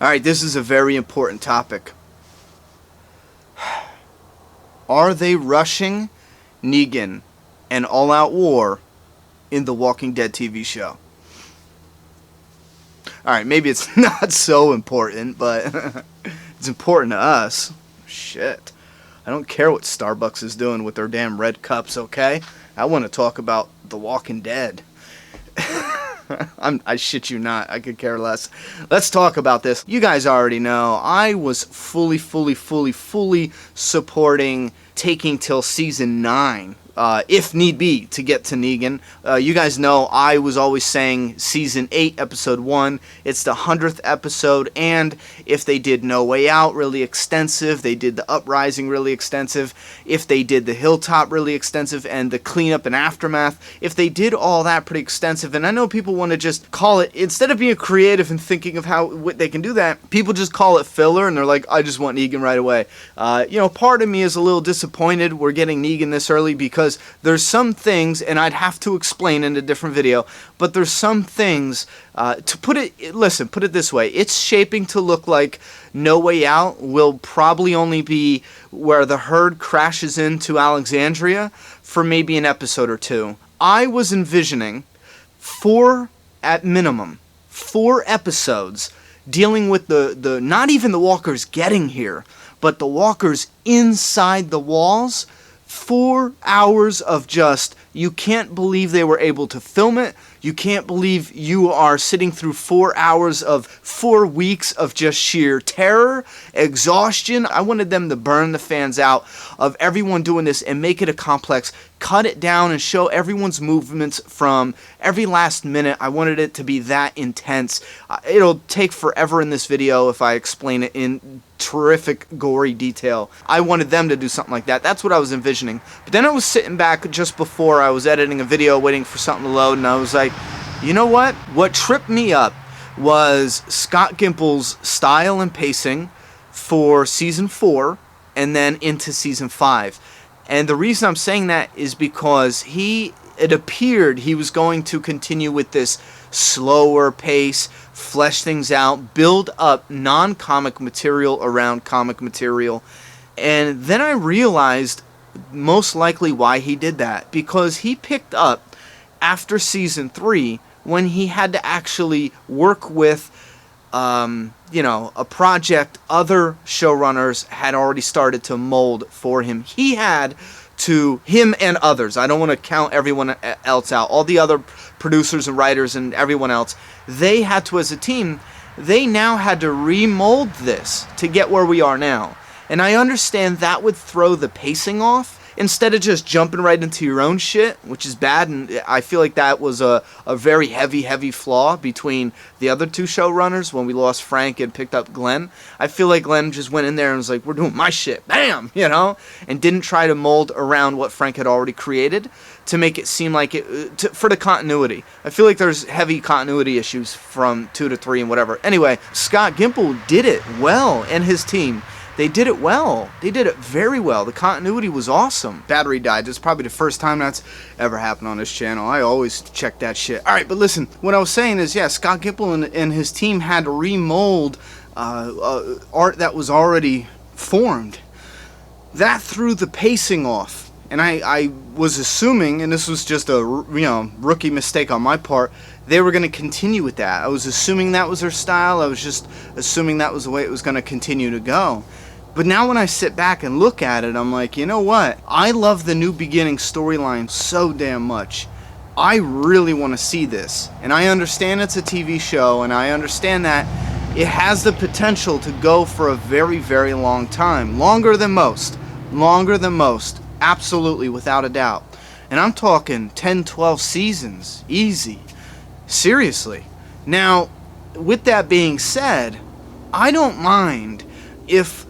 Alright, this is a very important topic. Are they rushing Negan and all-out war in the Walking Dead TV show? Alright, maybe it's not so important, but it's important to us. Shit. I don't care what Starbucks is doing with their damn red cups, okay? I want to talk about The Walking Dead. I shit you not. I could care less. Let's talk about this. You guys already know I was fully supporting taking till season 9. If need be, to get to Negan. You guys know I was always saying season 8, episode 1. It's the 100th episode, and if they did No Way Out really extensive, they did the Uprising really extensive, if they did the Hilltop really extensive, and the cleanup and aftermath, if they did all that pretty extensive, and I know people want to just call it, instead of being creative and thinking of how they can do that, people just call it filler, and they're like, I just want Negan right away. Part of me is a little disappointed we're getting Negan this early, because there's some things, and I'd have to explain in a different video, but there's some things, put it this way, it's shaping to look like No Way Out will probably only be where the herd crashes into Alexandria for maybe an episode or 2. I was envisioning 4, at minimum, 4 episodes dealing with the not even the walkers getting here, but the walkers inside the walls. 4 hours of just, you can't believe they were able to film it. You can't believe you are sitting through 4 hours of 4 weeks of just sheer terror, exhaustion. I wanted them to burn the fans out of everyone doing this and make it a complex, cut it down and show everyone's movements from every last minute. I wanted it to be that intense. It'll take forever in this video if I explain it in terrific gory detail. I wanted them to do something like that. That's what I was envisioning. But then I was sitting back just before I was editing a video waiting for something to load, and I was like, you know what? What tripped me up was Scott Gimple's style and pacing for season 4 and then into season 5. And the reason I'm saying that is because it appeared he was going to continue with this slower pace, flesh things out, build up non-comic material around comic material. And then I realized most likely why he did that. Because he picked up after season 3 when he had to actually work with a project other showrunners had already started to mold for him. Him and others, I don't want to count everyone else out, all the other producers and writers and everyone else, they had to, as a team, they now had to remold this to get where we are now. And I understand that would throw the pacing off, instead of just jumping right into your own shit, which is bad, and I feel like that was a very heavy flaw between the other 2 showrunners when we lost Frank and picked up Glenn. I feel like Glenn just went in there and was like, we're doing my shit, bam, and didn't try to mold around what Frank had already created to make it seem like for the continuity. I feel like there's heavy continuity issues from 2 to 3 and whatever. Anyway, Scott Gimple did it well, and his team. They did it well. They did it very well. The continuity was awesome. Battery died. This is probably the first time that's ever happened on this channel. I always check that shit. Alright, but listen. What I was saying is, yeah, Scott Gimple and his team had to remold art that was already formed. That threw the pacing off. And I was assuming, and this was just a rookie mistake on my part, they were going to continue with that. I was assuming that was their style. I was just assuming that was the way it was going to continue to go. But now when I sit back and look at it, I'm like, you know what? I love the New Beginning storyline so damn much. I really want to see this. And I understand it's a TV show, and I understand that it has the potential to go for a very long time. Longer than most. Absolutely, without a doubt. And I'm talking 10, 12 seasons. Easy. Seriously. Now, with that being said, I don't mind if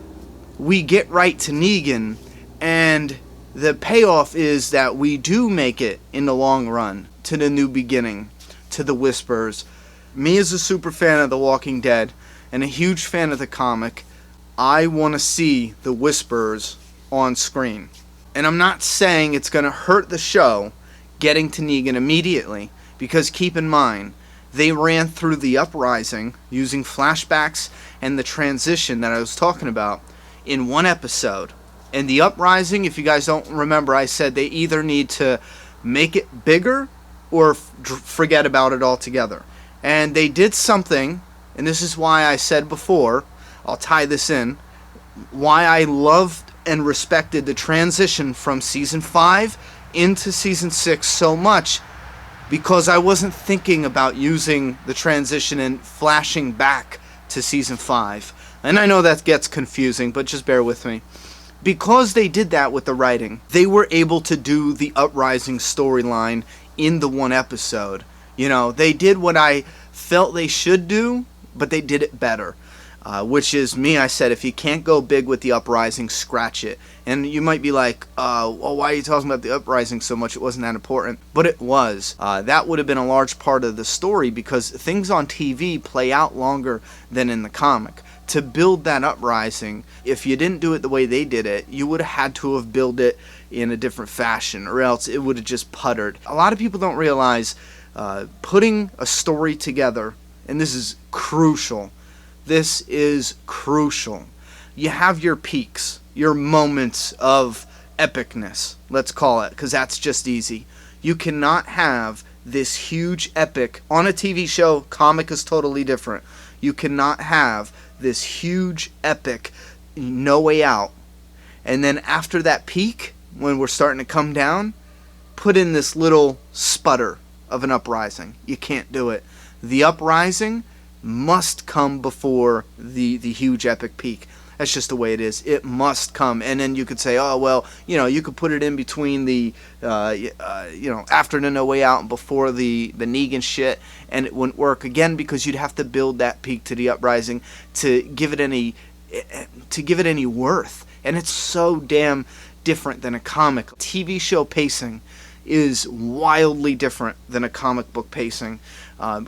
we get right to Negan and the payoff is that we do make it in the long run to the New Beginning, to the Whispers. Me as a super fan of The Walking Dead and a huge fan of the comic, I want to see the Whispers on screen. And I'm not saying it's going to hurt the show getting to Negan immediately, because keep in mind, they ran through the uprising using flashbacks and the transition that I was talking about in one episode. And the uprising, if you guys don't remember, I said they either need to make it bigger or forget about it altogether. And they did something, and this is why I said before, I'll tie this in, why I loved and respected the transition from Season 5 into Season 6 so much, because I wasn't thinking about using the transition and flashing back to Season 5. And I know that gets confusing, but just bear with me. Because they did that with the writing, they were able to do the Uprising storyline in the one episode. You know, they did what I felt they should do, but they did it better. Which is me, I said, if you can't go big with the Uprising, scratch it. And you might be like, well, why are you talking about the Uprising so much? It wasn't that important. But it was. That would have been a large part of the story, because things on TV play out longer than in the comic. To build that Uprising, if you didn't do it the way they did it, you would have had to have built it in a different fashion, or else it would have just puttered. A lot of people don't realize putting a story together, and this is crucial. This is crucial. You have your peaks, your moments of epicness, let's call it, because that's just easy. You cannot have this huge epic on a TV show. Comic is totally different. You cannot have this huge epic, No Way Out, and then after that peak, when we're starting to come down, put in this little sputter of an Uprising. You can't do it. The Uprising must come before the huge epic peak. That's just the way it is. It must come. And then you could say, oh, well, you know, you could put it in between the, after the No Way Out and before the Negan shit, and it wouldn't work again, because you'd have to build that peak to the Uprising to give it any worth. And it's so damn different than a comic. TV show pacing is wildly different than a comic book pacing.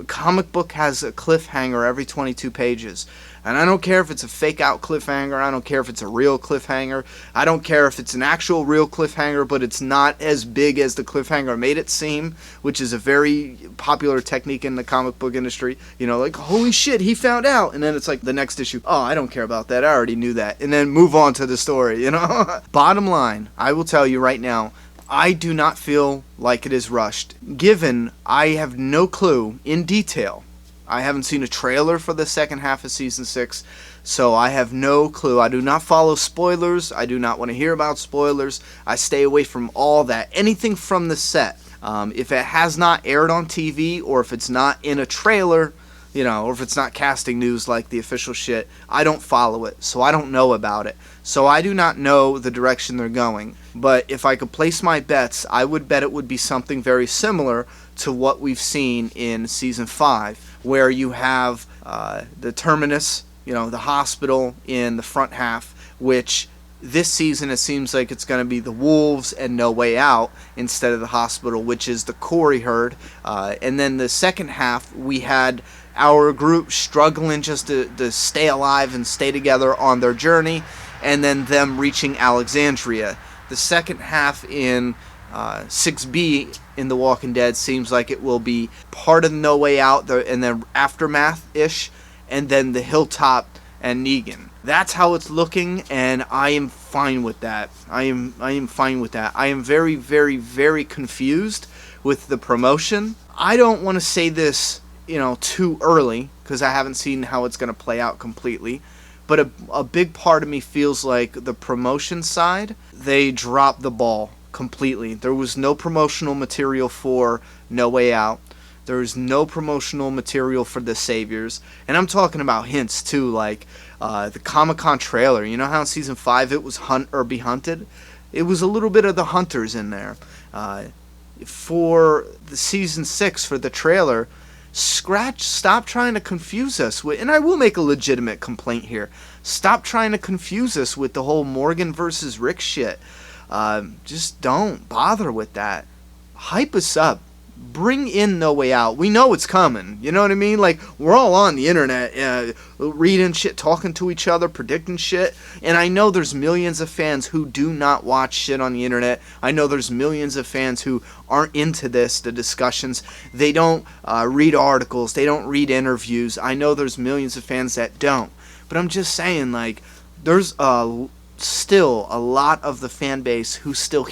Comic book has a cliffhanger every 22 pages. And I don't care if it's a fake out cliffhanger. I don't care if it's a real cliffhanger. I don't care if it's an actual real cliffhanger, but it's not as big as the cliffhanger made it seem, which is a very popular technique in the comic book industry. You know, like, holy shit, he found out. And then it's like the next issue, oh, I don't care about that. I already knew that. And then move on to the story, you know? Bottom line, I will tell you right now, I do not feel like it is rushed, given I have no clue in detail. I haven't seen a trailer for the second half of Season 6, so I have no clue. I do not follow spoilers. I do not want to hear about spoilers. I stay away from all that. Anything from the set. If it has not aired on TV, or if it's not in a trailer, you know, or if it's not casting news like the official shit, I don't follow it, so I don't know about it. So I do not know the direction they're going. But if I could place my bets, I would bet it would be something very similar to what we've seen in Season 5, where you have the terminus, you know, the hospital in the front half, which this season it seems like it's going to be the Wolves and No Way Out instead of the hospital, which is the Corey herd. And then the second half, we had our group struggling just to stay alive and stay together on their journey, and then them reaching Alexandria. The second half in 6B in The Walking Dead seems like it will be part of No Way Out, and then Aftermath-ish, and then the Hilltop and Negan. That's how it's looking, and I am fine with that. I am fine with that. I am very, very, very confused with the promotion. I don't want to say this, you know, too early, because I haven't seen how it's going to play out completely. But a big part of me feels like the promotion side, they dropped the ball completely. There was no promotional material for No Way Out. There was no promotional material for The Saviors. And I'm talking about hints too, like the Comic-Con trailer. You know how in Season 5 it was Hunt or Be Hunted? It was a little bit of the Hunters in there. For the Season 6, for the trailer, stop trying to confuse us with, and I will make a legitimate complaint here, stop trying to confuse us with the whole Morgan versus Rick shit. Just don't bother with that. Hype us up. bring in No Way Out. We know it's coming. You know what I mean? Like, we're all on the internet, reading shit, talking to each other, predicting shit. And I know there's millions of fans who do not watch shit on the internet. I know there's millions of fans who aren't into this, the discussions. They don't read articles. They don't read interviews. I know there's millions of fans that don't. But I'm just saying, like, there's still a lot of the fan base who still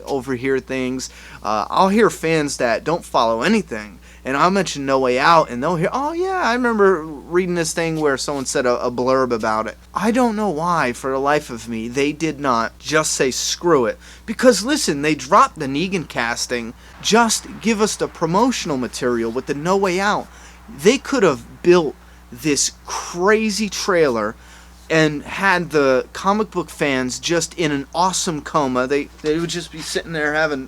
overhear things. I'll hear fans that don't follow anything, and I'll mention No Way Out, and they'll hear, oh yeah, I remember reading this thing where someone said a blurb about it. I don't know why, for the life of me, they did not just say screw it. Because listen, they dropped the Negan casting. Just give us the promotional material with the No Way Out. They could have built this crazy trailer and had the comic book fans just in an awesome coma. They would just be sitting there having,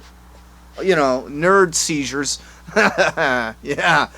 nerd seizures. Yeah.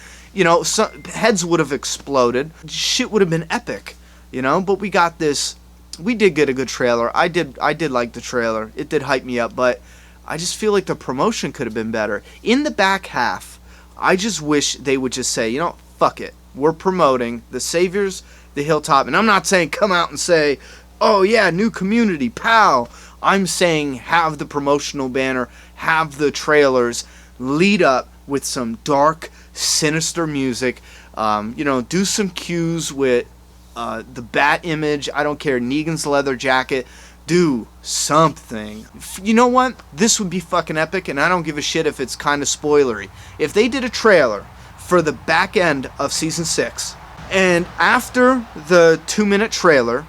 Heads would have exploded. Shit would have been epic, But we got this. We did get a good trailer. I did like the trailer. It did hype me up, but I just feel like the promotion could have been better. In the back half, I just wish they would just say, fuck it. We're promoting the Saviors, the Hilltop, and I'm not saying come out and say, oh yeah, new community, pow. I'm saying have the promotional banner, have the trailers, lead up with some dark, sinister music, do some cues with the bat image, I don't care, Negan's leather jacket, do something. You know what? This would be fucking epic, and I don't give a shit if it's kind of spoilery. If they did a trailer for the back end of season 6, and after the 2-minute trailer,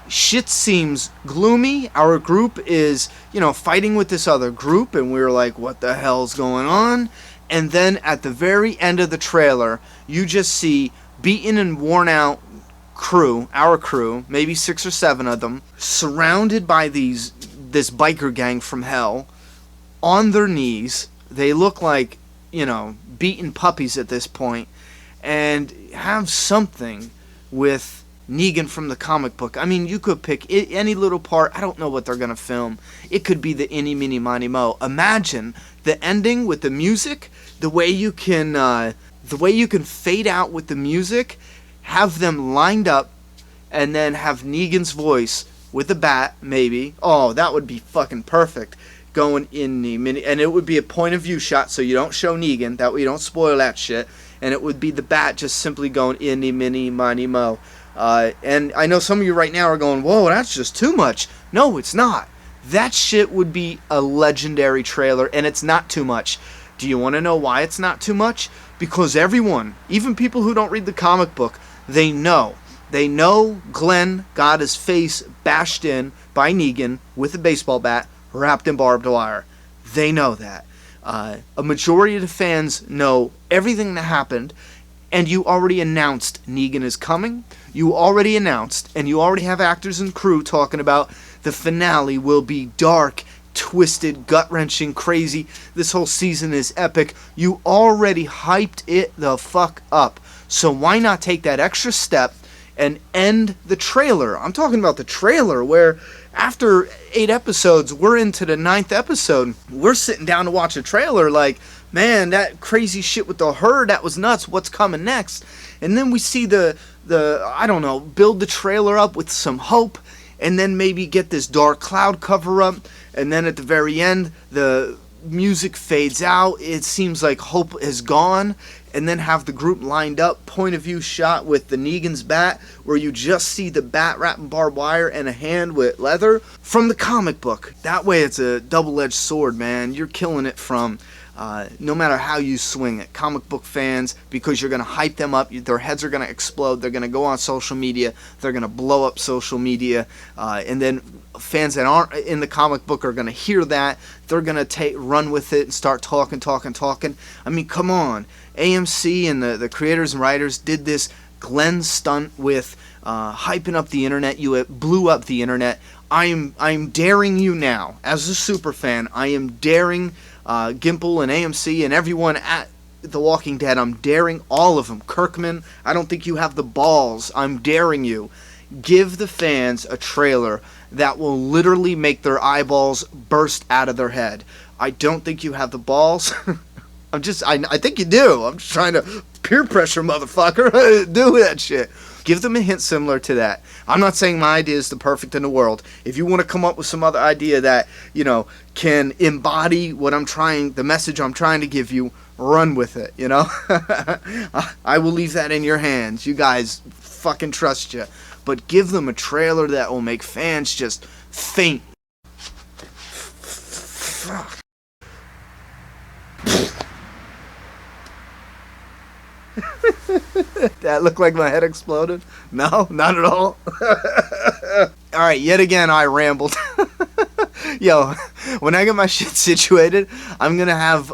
shit seems gloomy. Our group is, fighting with this other group, and we're like, what the hell's going on? And then at the very end of the trailer, you just see beaten and worn out our crew, maybe 6 or 7 of them, surrounded by this biker gang from hell, on their knees. They look like, beaten puppies at this point, and have something with Negan from the comic book. I mean, you could pick any little part. I don't know what they're going to film. It could be the Inny, Mini, Miny, Mo. Imagine the ending with the music, the way you can fade out with the music, have them lined up, and then have Negan's voice with a bat, maybe. Oh, that would be fucking perfect. Going in the mini, and it would be a point of view shot, so you don't show Negan. That way you don't spoil that shit. And it would be the bat just simply going in the mini, miny, mo. And I know some of you right now are going, whoa, that's just too much. No, it's not. That shit would be a legendary trailer, and it's not too much. Do you want to know why it's not too much? Because everyone, even people who don't read the comic book, they know. They know Glenn got his face bashed in by Negan with a baseball bat, wrapped in barbed wire. They know that. A majority of the fans know everything that happened, and you already announced Negan is coming. You already announced, and you already have actors and crew talking about the finale will be dark, twisted, gut-wrenching, crazy. This whole season is epic. You already hyped it the fuck up. So why not take that extra step and end the trailer? I'm talking about the trailer where after 8 episodes, we're into the 9th episode. We're sitting down to watch a trailer like, man, that crazy shit with the herd, that was nuts. What's coming next? And then we see the I don't know, build the trailer up with some hope, and then maybe get this dark cloud cover up, and then at the very end, the music fades out. It seems like hope is gone, and then have the group lined up, point of view shot with the Negan's bat, where you just see the bat wrapped in barbed wire and a hand with leather from the comic book. That way it's a double-edged sword, man. You're killing it from no matter how you swing it. Comic book fans, because you're going to hype them up, their heads are going to explode, they're going to go on social media, they're going to blow up social media, and then fans that aren't in the comic book are going to hear that, they're going to run with it and start talking. I mean, come on. AMC and the creators and writers did this Glenn stunt with hyping up the internet. You blew up the internet. I'm daring you now, as a super fan, I am daring Gimple and AMC and everyone at The Walking Dead. I'm daring all of them. Kirkman, I don't think you have the balls. I'm daring you. Give the fans a trailer that will literally make their eyeballs burst out of their head. I don't think you have the balls. I think you do. I'm just trying to peer pressure, motherfucker. Do that shit. Give them a hint similar to that. I'm not saying my idea is the perfect in the world. If you want to come up with some other idea that, can embody the message I'm trying to give you, run with it, I will leave that in your hands. You guys fucking trust you. But give them a trailer that will make fans just faint. Fuck. That looked like my head exploded? No, not at all. Alright, yet again I rambled. Yo, when I get my shit situated, I'm gonna have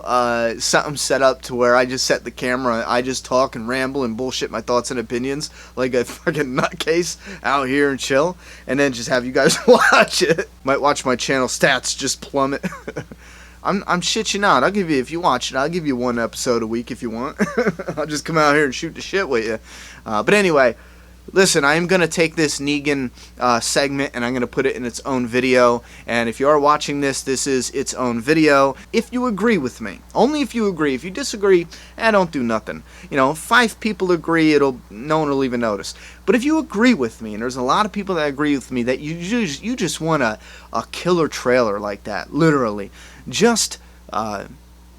something set up to where I just set the camera, I just talk and ramble and bullshit my thoughts and opinions like a fucking nutcase out here and chill, and then just have you guys watch it. Might watch my channel stats just plummet. I'm shit you not. If you watch it, I'll give you 1 episode a week if you want. I'll just come out here and shoot the shit with you. But anyway, listen, I am going to take this Negan segment and I'm going to put it in its own video. And if you are watching this, this is its own video. If you agree with me, only if you agree. If you disagree, don't do nothing. If 5 people agree, no one will even notice. But if you agree with me, and there's a lot of people that agree with me, that you just want a killer trailer like that, literally, just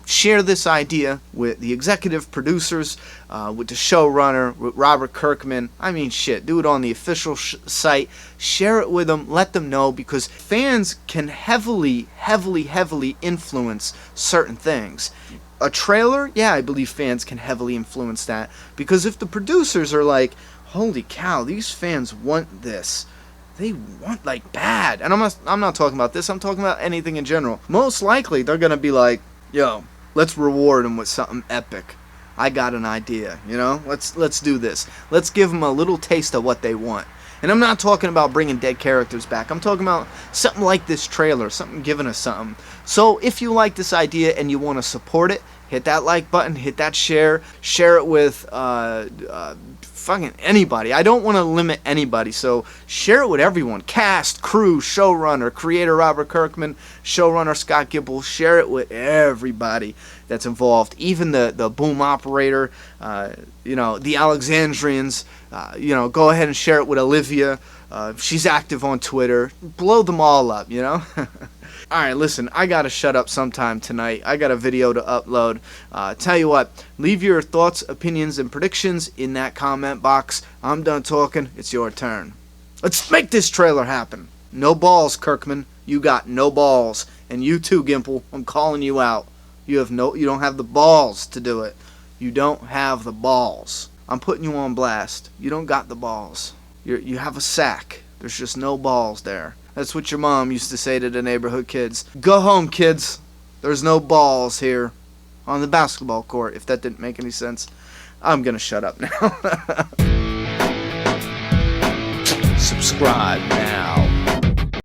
share this idea with the executive producers, with the showrunner, with Robert Kirkman. I mean, shit, do it on the official site. Share it with them. Let them know, because fans can heavily influence certain things. A trailer, yeah, I believe fans can heavily influence that, because if the producers are like, holy cow, these fans want this. They want, like, bad. And I'm not talking about this. I'm talking about anything in general. Most likely, they're going to be like, yo, let's reward them with something epic. I got an idea, Let's do this. Let's give them a little taste of what they want. And I'm not talking about bringing dead characters back. I'm talking about something like this trailer, something giving us something. So if you like this idea and you want to support it, hit that like button, hit that share it with fucking anybody. I don't want to limit anybody, so share it with everyone. Cast, crew, showrunner, creator Robert Kirkman, showrunner Scott Gimple. Share it with everybody that's involved, even the boom operator, the Alexandrians. Go ahead and share it with Olivia. She's active on Twitter. Blow them all up, Alright, listen, I gotta shut up sometime tonight. I got a video to upload. Tell you what, leave your thoughts, opinions, and predictions in that comment box. I'm done talking. It's your turn. Let's make this trailer happen. No balls, Kirkman. You got no balls. And you too, Gimple. I'm calling you out. You don't have the balls to do it. You don't have the balls. I'm putting you on blast. You don't got the balls. You have a sack. There's just no balls there. That's what your mom used to say to the neighborhood kids. Go home, kids. There's no balls here on the basketball court, if that didn't make any sense. I'm going to shut up now. Subscribe now.